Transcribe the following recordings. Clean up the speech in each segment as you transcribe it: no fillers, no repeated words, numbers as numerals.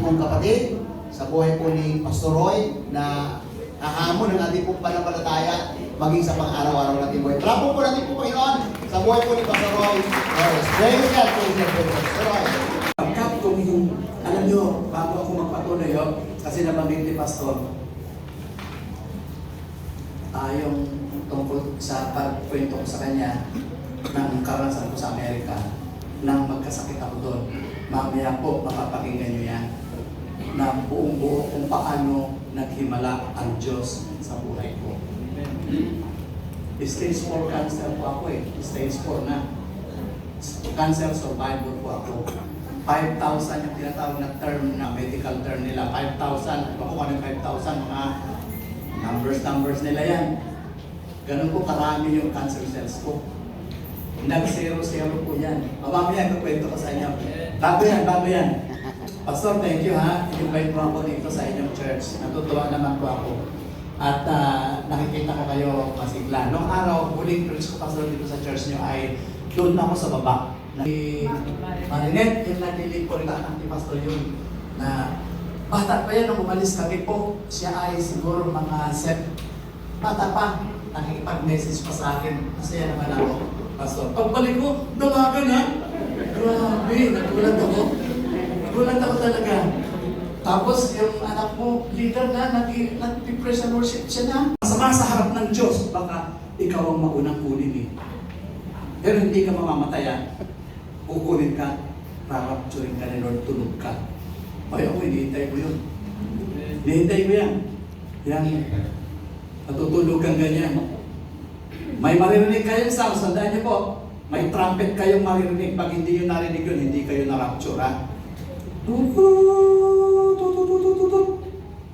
pong kapatid, sa buhay po ni Pastor Roy na kahamon ng ating pong pananampalataya maging sa pang-araw-araw natin buhay. Trapo po natin po Panginoon sa buhay po ni Pastor Roy. Praise God, praise God, praise God. Pastor Roy. Pagkat kung yung, alam nyo, bago ako magpatuloy, kasi nabanggit ni Pastor, yung tungkol sa pagkwento ko sa kanya ng karanasan ko sa Amerika nang magkasakit ako doon. Mamaya po, mapapakinggan nyo yan na buong buo kung paano naghimala ang Diyos sa buhay ko. Stage 4 cancer po ako Stage 4 na. Cancer survivor po ako. 5,000 yung tinatawag na term na medical term nila. 5,000. Ako kung ano 5,000, mga numbers nila yan. Ganun po karami yung cancer cells ko. Nag-0-0 po yan. Mamaya kwento ko sa inyo. Bago yan. Pastor, thank you ha. I-invite mo ako dito sa inyong church. Natutuwa naman po ako. At nakikita ko kayo masigla. Noong araw, huling preach ko pastor dito sa church nyo ay doon ako sa baba. Marinette, yung nagdilig po rin anak ni Pastor yun. Na bata pa yan nung umalis kami po. Siya ay siguro mga bata pa. Nakikipag-message pa sa akin. Masaya naman ako, Pastor. Pagbalik ko, dumagan ha. Grabe, nagulat ako talaga. Tapos yung anak mo, leader na, nag-preach and worship siya na. Masama sa harap ng Diyos, baka ikaw ang maunang kunin Pero hindi ka mamamataya. Kukunin ka, rapturing ka ni Lord, tulog ka. Ay ako, hinihintay ko yun. Hinihintay ko yan. Yan. Matutulog kang ganyan. May maririnig kayong sound, sandaan niyo po. May trumpet kayong maririnig. Pag hindi yun narinig yun, hindi kayo na-rapture ha.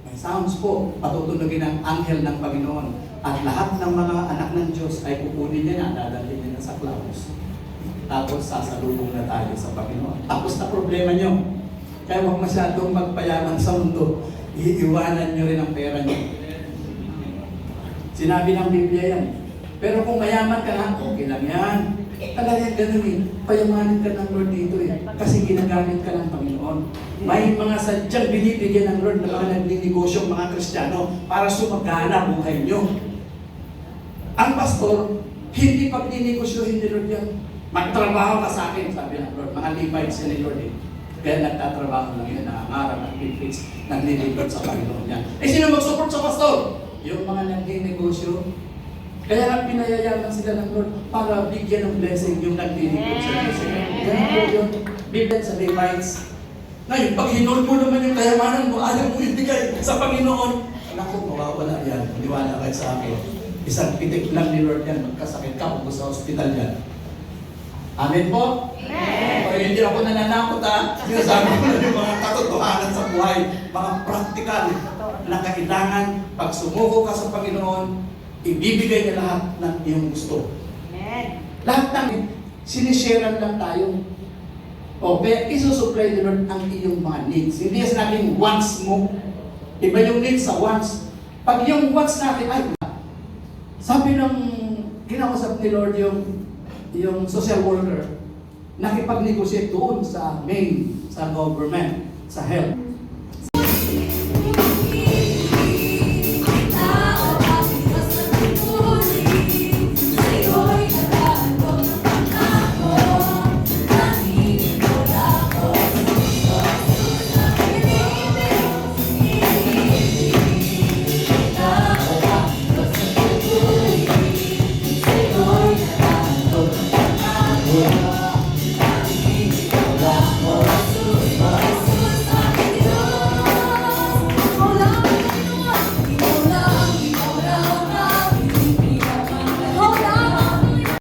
May sounds po. Patutulogin ang anghel ng Panginoon. At lahat ng mga anak ng Diyos ay kukunin niya na, dadalhin niya na sa clouds. Tapos sasalubong na tayo sa Panginoon. Tapos na problema niyo. Kaya huwag masyadong magpayaman sa mundo. Iiwanan niyo rin ang pera niyo. Sinabi ng Biblia yan. Pero kung mayaman ka na, okay lang yan. Talagang ganun payamanin ka ng Lord dito Kasi ginagamit ka ng Panginoon. May mga sadyang binibigyan ng Lord ng mga nagninegosyo, mga Kristiyano, para sumagana buhay nyo. Ang pastor, hindi pagninegosyohin ni Lord yan. Magtrabaho ka sa akin, sabi ng Lord. Mga Levites yan ni Lord Kaya nagtatrabaho lang yan, nangangarap, nag-preach, naglilingkod sa Panginoon yan. Sino mag-support sa pastor? Yung mga nagninegosyo. Kaya nga pinayayaman sila ng Lord para bigyan ng blessing yung naglilingkod sa Diyos. Ganun po yung Biblia sa Levites. Ngayon, pag hinol mo naman yung kayamanan mo, ayaw mo ibigay sa Panginoon. Naku, mawawala yan. Maniwala kayo sa akin. Isang pitik lang ni Lord yan. Magkasakit ka kung sa hospital yan. Amen po? Amen! Pero hindi ako nananakot ha. Sinasabi ko na yung mga katotohanan sa buhay. Mga practical na kailangan pag sumuko ka sa Panginoon, ibibigay niya lahat ng iyong gusto. Amen. Lahat ng sinisharean lang tayo. Kaya isusupply ni Lord ang iyong mga needs. Hindi sinabing wants mo. Iba yung needs sa wants. Pag yung wants natin, ay, sabi ng kinausap ni Lord yung social worker, nakipag-negotiate doon sa main, sa government, sa health.